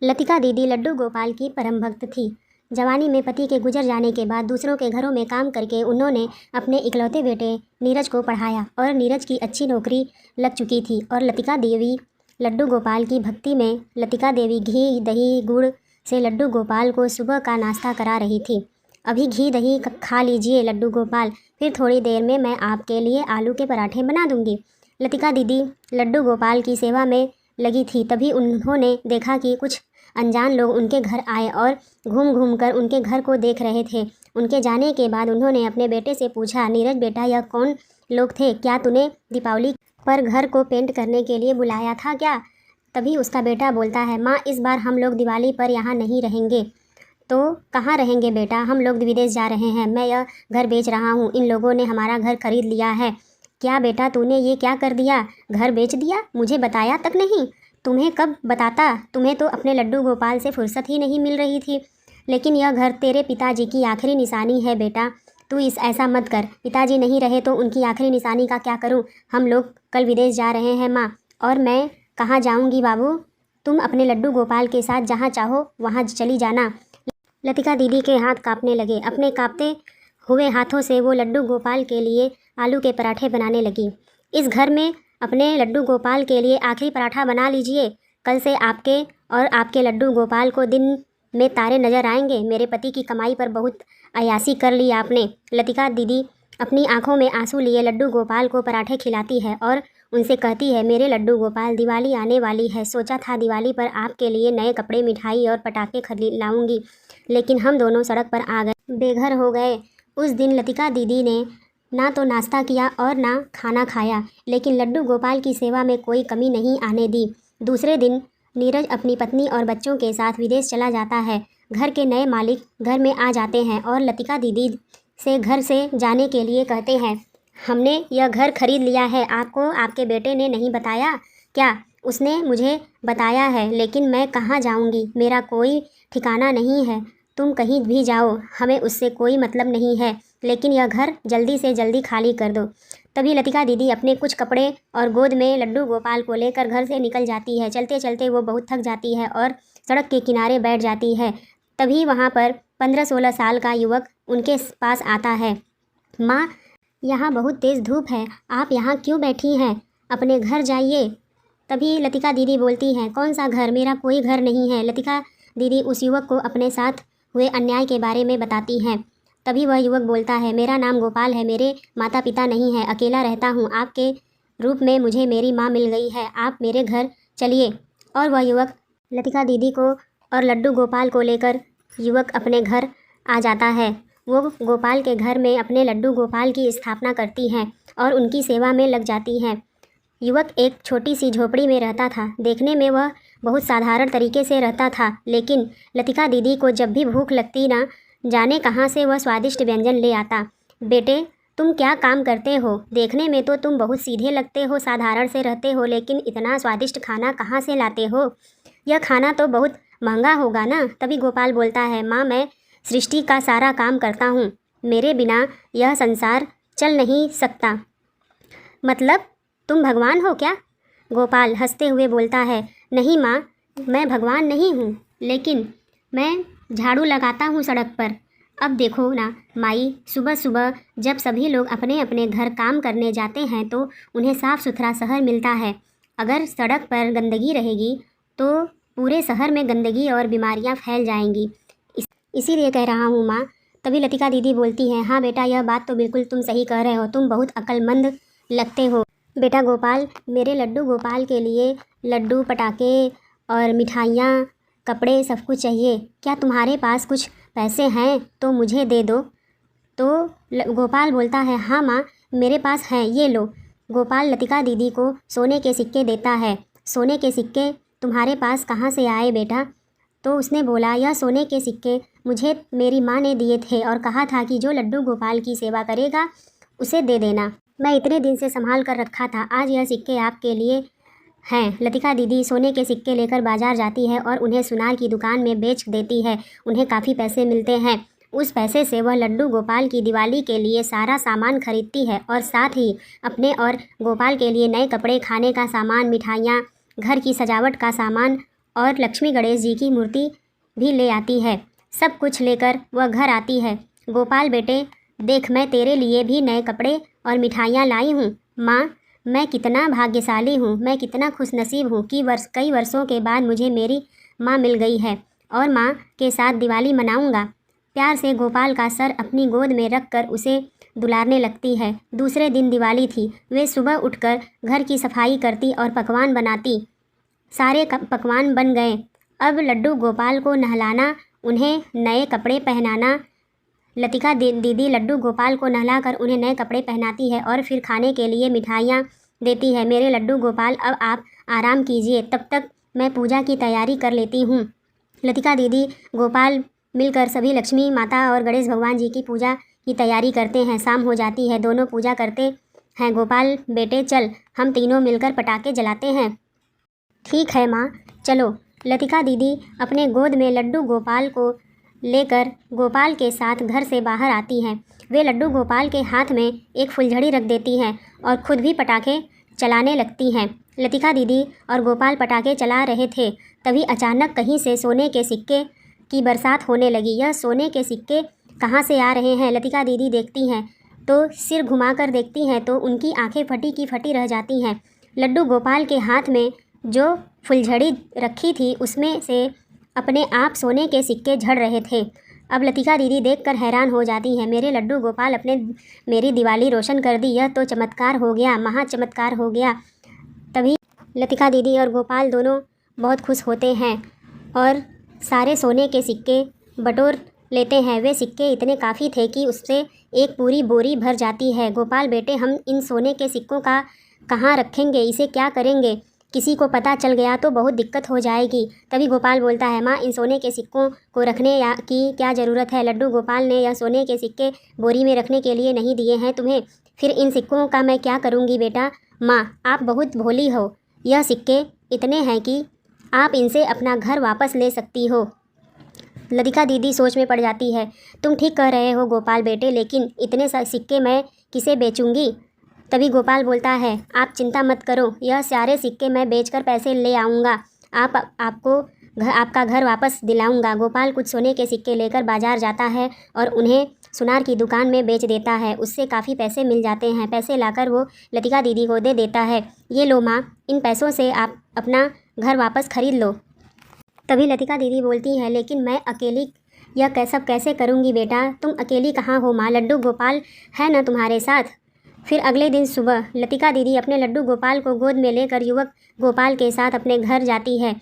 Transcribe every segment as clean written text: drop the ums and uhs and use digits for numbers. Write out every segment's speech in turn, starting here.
लतिका दीदी लड्डू गोपाल की परम भक्त थी। जवानी में पति के गुजर जाने के बाद दूसरों के घरों में काम करके उन्होंने अपने इकलौते बेटे नीरज को पढ़ाया और नीरज की अच्छी नौकरी लग चुकी थी। और लतिका देवी लड्डू गोपाल की भक्ति में लतिका देवी घी दही गुड़ से लड्डू गोपाल को सुबह का नाश्ता करा रही थी। अभी घी दही खा लीजिए लड्डू गोपाल, फिर थोड़ी देर में मैं आपके लिए आलू के पराठे बना दूंगी। लतिका दीदी लड्डू गोपाल की सेवा में लगी थी। तभी उन्होंने देखा कि कुछ अनजान लोग उनके घर आए और घूम घूम कर उनके घर को देख रहे थे। उनके जाने के बाद उन्होंने अपने बेटे से पूछा, नीरज बेटा यह कौन लोग थे? क्या तूने दीपावली पर घर को पेंट करने के लिए बुलाया था क्या? तभी उसका बेटा बोलता है, माँ इस बार हम लोग दिवाली पर यहाँ नहीं रहेंगे। तो कहाँ रहेंगे बेटा? हम लोग विदेश जा रहे हैं। मैं यह घर बेच रहा हूँ। इन लोगों ने हमारा घर खरीद लिया है। क्या बेटा तूने ये क्या कर दिया? घर बेच दिया? मुझे बताया तक नहीं। तुम्हें कब बताता? तुम्हें तो अपने लड्डू गोपाल से फुर्सत ही नहीं मिल रही थी। लेकिन यह घर तेरे पिताजी की आखिरी निशानी है बेटा, तू ऐसा मत कर। पिताजी नहीं रहे तो उनकी आखिरी निशानी का क्या करूं? हम लोग कल विदेश जा रहे हैं माँ। और मैं कहाँ जाऊंगी बाबू? तुम अपने लड्डू गोपाल के साथ जहाँ चाहो वहाँ चली जाना। लतिका दीदी के हाथ कांपने लगे। अपने कांपते हुए हाथों से वो लड्डू गोपाल के लिए आलू के पराठे बनाने लगी। इस घर में अपने लड्डू गोपाल के लिए आखिरी पराठा बना लीजिए। कल से आपके और आपके लड्डू गोपाल को दिन में तारे नज़र आएंगे। मेरे पति की कमाई पर बहुत अयासी कर ली आपने। लतिका दीदी अपनी आंखों में आंसू लिए लड्डू गोपाल को पराठे खिलाती है और उनसे कहती है, मेरे लड्डू गोपाल दिवाली आने वाली है। सोचा था दिवाली पर आपके लिए नए कपड़े, मिठाई और पटाखे खरीद लाऊंगी, लेकिन हम दोनों सड़क पर आ गए, बेघर हो गए। उस दिन लतिका दीदी ने ना तो नाश्ता किया और ना खाना खाया, लेकिन लड्डू गोपाल की सेवा में कोई कमी नहीं आने दी। दूसरे दिन नीरज अपनी पत्नी और बच्चों के साथ विदेश चला जाता है। घर के नए मालिक घर में आ जाते हैं और लतिका दीदी से घर से जाने के लिए कहते हैं, हमने यह घर खरीद लिया है। आपको आपके बेटे ने नहीं बताया क्या? उसने मुझे बताया है, लेकिन मैं कहाँ जाऊँगी? मेरा कोई ठिकाना नहीं है। तुम कहीं भी जाओ, हमें उससे कोई मतलब नहीं है, लेकिन यह घर जल्दी से जल्दी खाली कर दो। तभी लतिका दीदी अपने कुछ कपड़े और गोद में लड्डू गोपाल को लेकर घर से निकल जाती है। चलते चलते वो बहुत थक जाती है और सड़क के किनारे बैठ जाती है। तभी वहाँ पर 15-16 साल का युवक उनके पास आता है। माँ, यहाँ बहुत तेज़ धूप है, आप यहाँ क्यों बैठी हैं? अपने घर जाइए। तभी लतिका दीदी बोलती हैं, कौन सा घर? मेरा कोई घर नहीं है। लतिका दीदी उस युवक को अपने साथ हुए अन्याय के बारे में बताती हैं। तभी वह युवक बोलता है, मेरा नाम गोपाल है, मेरे माता पिता नहीं है, अकेला रहता हूँ। आपके रूप में मुझे मेरी माँ मिल गई है, आप मेरे घर चलिए। और वह युवक लतिका दीदी को और लड्डू गोपाल को लेकर युवक अपने घर आ जाता है। वो गोपाल के घर में अपने लड्डू गोपाल की स्थापना करती हैं और उनकी सेवा में लग जाती हैं। युवक एक छोटी सी झोपड़ी में रहता था। देखने में वह बहुत साधारण तरीके से रहता था, लेकिन लतिका दीदी को जब भी भूख लगती ना जाने कहाँ से वह स्वादिष्ट व्यंजन ले आता। बेटे, तुम क्या काम करते हो? देखने में तो तुम बहुत सीधे लगते हो, साधारण से रहते हो, लेकिन इतना स्वादिष्ट खाना कहाँ से लाते हो? यह खाना तो बहुत महंगा होगा ना? तभी गोपाल बोलता है, माँ मैं सृष्टि का सारा काम करता हूँ, मेरे बिना यह संसार चल नहीं सकता। मतलब तुम भगवान हो क्या? गोपाल हंसते हुए बोलता है, नहीं माँ, मैं भगवान नहीं हूँ, लेकिन मैं झाड़ू लगाता हूँ सड़क पर। अब देखो ना माई, सुबह सुबह जब सभी लोग अपने अपने घर काम करने जाते हैं तो उन्हें साफ़ सुथरा शहर मिलता है। अगर सड़क पर गंदगी रहेगी तो पूरे शहर में गंदगी और बीमारियाँ फैल जाएंगी। इसीलिए कह रहा हूँ माँ। तभी लतिका दीदी बोलती हैं, हाँ बेटा, यह बात तो बिल्कुल तुम सही कह रहे हो, तुम बहुत अक्लमंद लगते हो। बेटा गोपाल, मेरे लड्डू गोपाल के लिए लड्डू, पटाखे और मिठाइयाँ, कपड़े सब कुछ चाहिए। क्या तुम्हारे पास कुछ पैसे हैं तो मुझे दे दो। तो गोपाल बोलता है, हाँ माँ, मेरे पास हैं, ये लो। गोपाल लतिका दीदी को सोने के सिक्के देता है। सोने के सिक्के तुम्हारे पास कहाँ से आए बेटा? तो उसने बोला, यह सोने के सिक्के मुझे मेरी माँ ने दिए थे और कहा था कि जो लड्डू गोपाल की सेवा करेगा उसे दे देना। मैं इतने दिन से संभाल कर रखा था, आज यह सिक्के आपके लिए हैं। लतिका दीदी सोने के सिक्के लेकर बाजार जाती है और उन्हें सुनार की दुकान में बेच देती है। उन्हें काफ़ी पैसे मिलते हैं। उस पैसे से वह लड्डू गोपाल की दिवाली के लिए सारा सामान खरीदती है और साथ ही अपने और गोपाल के लिए नए कपड़े, खाने का सामान, मिठाइयाँ, घर की सजावट का सामान और लक्ष्मी गणेश जी की मूर्ति भी ले आती है। सब कुछ लेकर वह घर आती है। गोपाल बेटे देख, मैं तेरे लिए भी नए कपड़े और मिठाइयाँ लाई हूँ। माँ, मैं कितना भाग्यशाली हूँ, मैं कितना खुशनसीब हूँ कि कई वर्षों के बाद मुझे मेरी माँ मिल गई है और माँ के साथ दिवाली मनाऊँगा। प्यार से गोपाल का सर अपनी गोद में रखकर उसे दुलारने लगती है। दूसरे दिन दिवाली थी। वे सुबह उठकर घर की सफाई करती और पकवान बनाती। सारे पकवान बन गए। अब लड्डू गोपाल को नहलाना, उन्हें नए कपड़े पहनाना। लतिका दीदी लड्डू गोपाल को नहलाकर उन्हें नए कपड़े पहनाती है और फिर खाने के लिए मिठाइयाँ देती है। मेरे लड्डू गोपाल, अब आप आराम कीजिए, तब तक मैं पूजा की तैयारी कर लेती हूँ। लतिका दीदी गोपाल मिलकर सभी लक्ष्मी माता और गणेश भगवान जी की पूजा की तैयारी करते हैं। शाम हो जाती है, दोनों पूजा करते हैं। गोपाल बेटे चल, हम तीनों मिलकर पटाखे जलाते हैं। ठीक है माँ, चलो। लतिका दीदी अपने गोद में लड्डू गोपाल को लेकर गोपाल के साथ घर से बाहर आती हैं। वे लड्डू गोपाल के हाथ में एक फुलझड़ी रख देती हैं और खुद भी पटाखे चलाने लगती हैं। लतिका दीदी और गोपाल पटाखे चला रहे थे, तभी अचानक कहीं से सोने के सिक्के की बरसात होने लगी। यह सोने के सिक्के कहाँ से आ रहे हैं? लतिका दीदी देखती हैं तो सिर घुमाकर देखती हैं तो उनकी आंखें फटी की फटी रह जाती हैं। लड्डू गोपाल के हाथ में जो फुलझड़ी रखी थी उसमें से अपने आप सोने के सिक्के झड़ रहे थे। अब लतिका दीदी देखकर हैरान हो जाती हैं। मेरे लड्डू गोपाल अपने मेरी दिवाली रोशन कर दी, यह तो चमत्कार हो गया, महा चमत्कार हो गया। तभी लतिका दीदी और गोपाल दोनों बहुत खुश होते हैं और सारे सोने के सिक्के बटोर लेते हैं। वे सिक्के इतने काफ़ी थे कि उससे एक पूरी बोरी भर जाती है। गोपाल बेटे, हम इन सोने के सिक्कों का कहाँ रखेंगे? इसे क्या करेंगे? किसी को पता चल गया तो बहुत दिक्कत हो जाएगी। तभी गोपाल बोलता है, माँ, इन सोने के सिक्कों को रखने की क्या ज़रूरत है? लड्डू गोपाल ने यह सोने के सिक्के बोरी में रखने के लिए नहीं दिए हैं तुम्हें, फिर इन सिक्कों का मैं क्या करूँगी बेटा? माँ, आप बहुत भोली हो। यह सिक्के इतने हैं कि आप इनसे अपना घर वापस ले सकती हो। लतिका दीदी सोच में पड़ जाती है। तुम ठीक कह रहे हो गोपाल बेटे, लेकिन इतने सिक्के मैं किसे बेचूंगी? तभी गोपाल बोलता है, आप चिंता मत करो, यह सारे सिक्के मैं बेचकर पैसे ले आऊँगा, आपका घर वापस दिलाऊंगा। गोपाल कुछ सोने के सिक्के लेकर बाजार जाता है और उन्हें सुनार की दुकान में बेच देता है। उससे काफ़ी पैसे मिल जाते हैं। पैसे लाकर वो लतिका दीदी को दे देता है। ये लो माँ, इन पैसों से आप अपना घर वापस खरीद लो। तभी लतिका दीदी बोलती है, लेकिन मैं अकेली यह सब कैसे करूँगी बेटा? तुम अकेली कहाँ हो माँ? लड्डू गोपाल है ना तुम्हारे साथ? फिर अगले दिन सुबह लतिका दीदी अपने लड्डू गोपाल को गोद में लेकर युवक गोपाल के साथ अपने घर जाती है।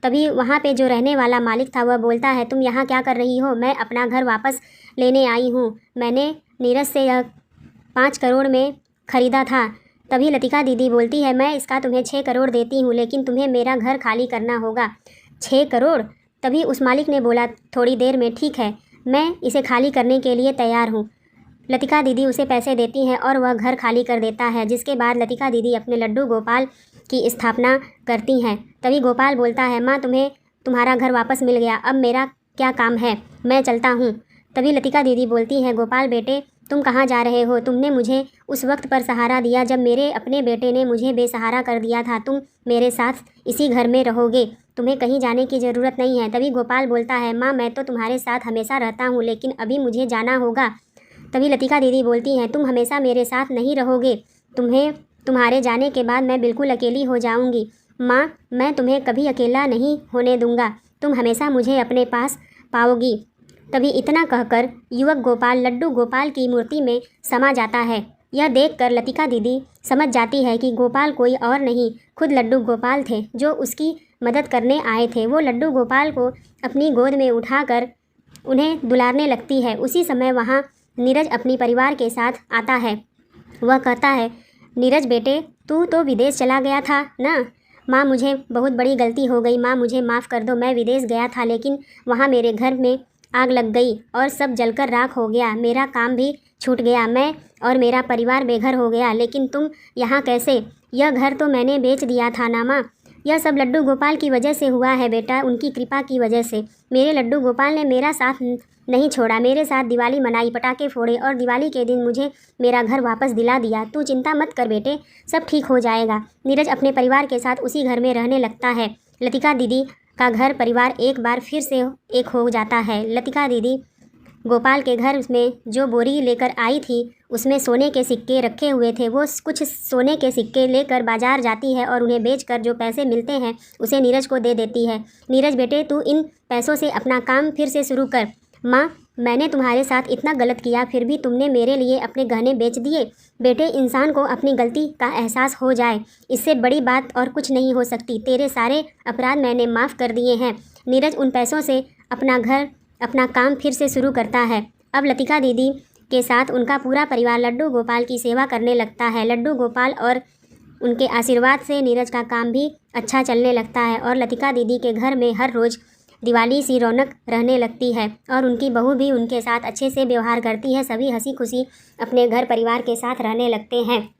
तभी वहाँ पे जो रहने वाला मालिक था वह बोलता है, तुम यहाँ क्या कर रही हो? मैं अपना घर वापस लेने आई हूँ। मैंने नीरज से यह 5 करोड़ में ख़रीदा था। तभी लतिका दीदी बोलती है, मैं इसका तुम्हें 6 करोड़ देती हूँ, लेकिन तुम्हें मेरा घर खाली करना होगा। 6 करोड़? तभी उस मालिक ने बोला, थोड़ी देर में, ठीक है, मैं इसे खाली करने के लिए तैयार हूँ। लतिका दीदी उसे पैसे देती हैं और वह घर खाली कर देता है, जिसके बाद लतिका दीदी अपने लड्डू गोपाल की स्थापना करती हैं। तभी गोपाल बोलता है, माँ, तुम्हें तुम्हारा घर वापस मिल गया, अब मेरा क्या काम है, मैं चलता हूँ। तभी लतिका दीदी बोलती हैं, गोपाल बेटे, तुम कहाँ जा रहे हो? तुमने मुझे उस वक्त पर सहारा दिया जब मेरे अपने बेटे ने मुझे बेसहारा कर दिया था। तुम मेरे साथ इसी घर में रहोगे, तुम्हें कहीं जाने की ज़रूरत नहीं है। तभी गोपाल बोलता है, माँ, मैं तो तुम्हारे साथ हमेशा रहता हूँ, लेकिन अभी मुझे जाना होगा। तभी लतिका दीदी बोलती हैं, तुम हमेशा मेरे साथ नहीं रहोगे, तुम्हारे जाने के बाद मैं बिल्कुल अकेली हो जाऊंगी। माँ, मैं तुम्हें कभी अकेला नहीं होने दूंगा, तुम हमेशा मुझे अपने पास पाओगी। तभी इतना कहकर युवक गोपाल लड्डू गोपाल की मूर्ति में समा जाता है। यह देखकर लतिका दीदी समझ जाती है कि गोपाल कोई और नहीं, खुद लड्डू गोपाल थे जो उसकी मदद करने आए थे। वो लड्डू गोपाल को अपनी गोद में उठाकर उन्हें दुलारने लगती है। उसी समय वहाँ नीरज अपनी परिवार के साथ आता है। वह कहता है, नीरज बेटे, तू तो विदेश चला गया था ना? माँ, मुझे बहुत बड़ी गलती हो गई, माँ मुझे माफ़ कर दो। मैं विदेश गया था, लेकिन वहाँ मेरे घर में आग लग गई और सब जलकर राख हो गया। मेरा काम भी छूट गया, मैं और मेरा परिवार बेघर हो गया। लेकिन तुम यहाँ कैसे? यह घर तो मैंने बेच दिया था ना माँ। यह सब लड्डू गोपाल की वजह से हुआ है बेटा, उनकी कृपा की वजह से। मेरे लड्डू गोपाल ने मेरा साथ नहीं छोड़ा, मेरे साथ दिवाली मनाई, पटाखे फोड़े और दिवाली के दिन मुझे मेरा घर वापस दिला दिया। तू चिंता मत कर बेटे, सब ठीक हो जाएगा। नीरज अपने परिवार के साथ उसी घर में रहने लगता है। लतिका दीदी का घर परिवार एक बार फिर से एक हो जाता है। लतिका दीदी गोपाल के घर में जो बोरी लेकर आई थी उसमें सोने के सिक्के रखे हुए थे। वो कुछ सोने के सिक्के लेकर बाजार जाती है और उन्हें बेचकर जो पैसे मिलते हैं उसे नीरज को दे देती है। नीरज बेटे, तू इन पैसों से अपना काम फिर से शुरू कर। माँ, मैंने तुम्हारे साथ इतना गलत किया फिर भी तुमने मेरे लिए अपने गहने बेच दिए। बेटे, इंसान को अपनी गलती का एहसास हो जाए, इससे बड़ी बात और कुछ नहीं हो सकती। तेरे सारे अपराध मैंने माफ़ कर दिए हैं। नीरज उन पैसों से अपना घर, अपना काम फिर से शुरू करता है। अब लतिका दीदी के साथ उनका पूरा परिवार लड्डू गोपाल की सेवा करने लगता है। लड्डू गोपाल और उनके आशीर्वाद से नीरज का काम भी अच्छा चलने लगता है और लतिका दीदी के घर में हर रोज़ दिवाली सी रौनक रहने लगती है और उनकी बहू भी उनके साथ अच्छे से व्यवहार करती है। सभी हंसी खुशी अपने घर परिवार के साथ रहने लगते हैं।